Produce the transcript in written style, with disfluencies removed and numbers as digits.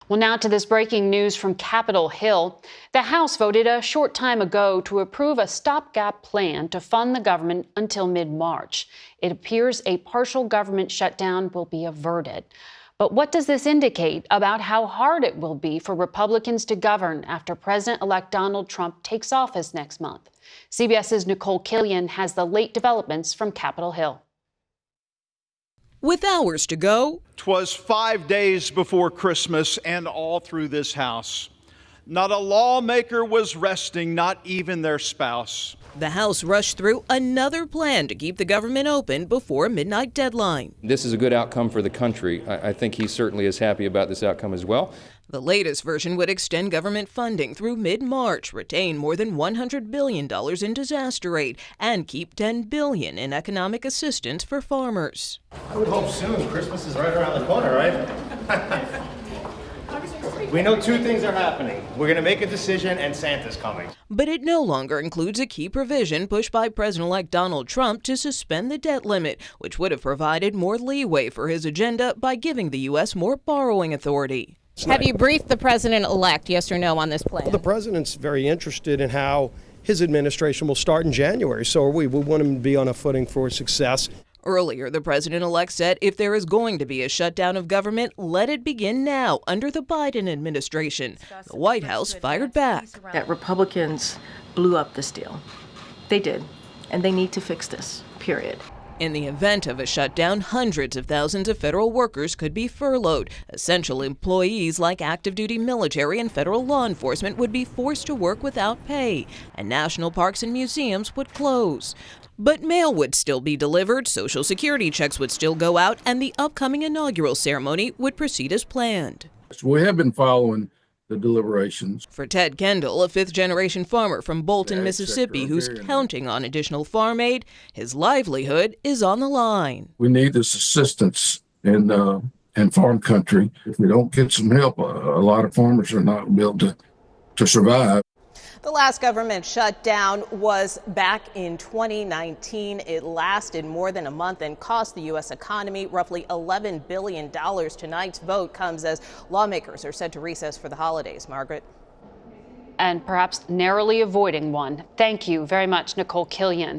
Well, now to this breaking news from Capitol Hill. The House voted a short time ago to approve a stopgap plan to fund the government until mid-March. It appears a partial government shutdown will be averted. But what does this indicate about how hard it will be for Republicans to govern after President-elect Donald Trump takes office next month? CBS's Nikole Killion has the late developments from Capitol Hill. With hours to go, 'twas 5 days before Christmas, and all through this house, not a lawmaker was resting, not even their spouse. the House rushed through another plan to keep the government open before a midnight deadline. This is a good outcome for the country. I think he certainly is happy about this outcome as well. The latest version would extend government funding through mid-March, retain more than $100 billion in disaster aid, and keep $10 billion in economic assistance for farmers. I would hope soon. Christmas is right around the corner, right? We know two things are happening. We're going to make a decision, and Santa's coming. But it no longer includes a key provision pushed by President-elect Donald Trump to suspend the debt limit, which would have provided more leeway for his agenda by giving the U.S. more borrowing authority. Have you briefed the president-elect, yes or no, on this plan? Well, the president's very interested in how his administration will start in January, so are we. We want him to be on a footing for success. Earlier, the president-elect said if there is going to be a shutdown of government, let it begin now under the Biden administration. The White House fired back. That Republicans blew up this deal. They did, and they need to fix this, period. In the event of a shutdown, hundreds of thousands of federal workers could be furloughed. Essential employees like active-duty military and federal law enforcement would be forced to work without pay, and national parks and museums would close. But mail would still be delivered, Social Security checks would still go out, and the upcoming inaugural ceremony would proceed as planned. We have been following the deliberations. For Ted Kendall, a fifth-generation farmer from Bolton, Mississippi, who's counting on additional farm aid, his livelihood is on the line. We need this assistance in farm country. If we don't get some help, a lot of farmers are not going to be able to survive. The last government shutdown was back in 2019. It lasted more than a month and cost the U.S. economy roughly $11 billion. Tonight's vote comes as lawmakers are set to recess for the holidays. Margaret. And perhaps narrowly avoiding one. Thank you very much, Nikole Killion.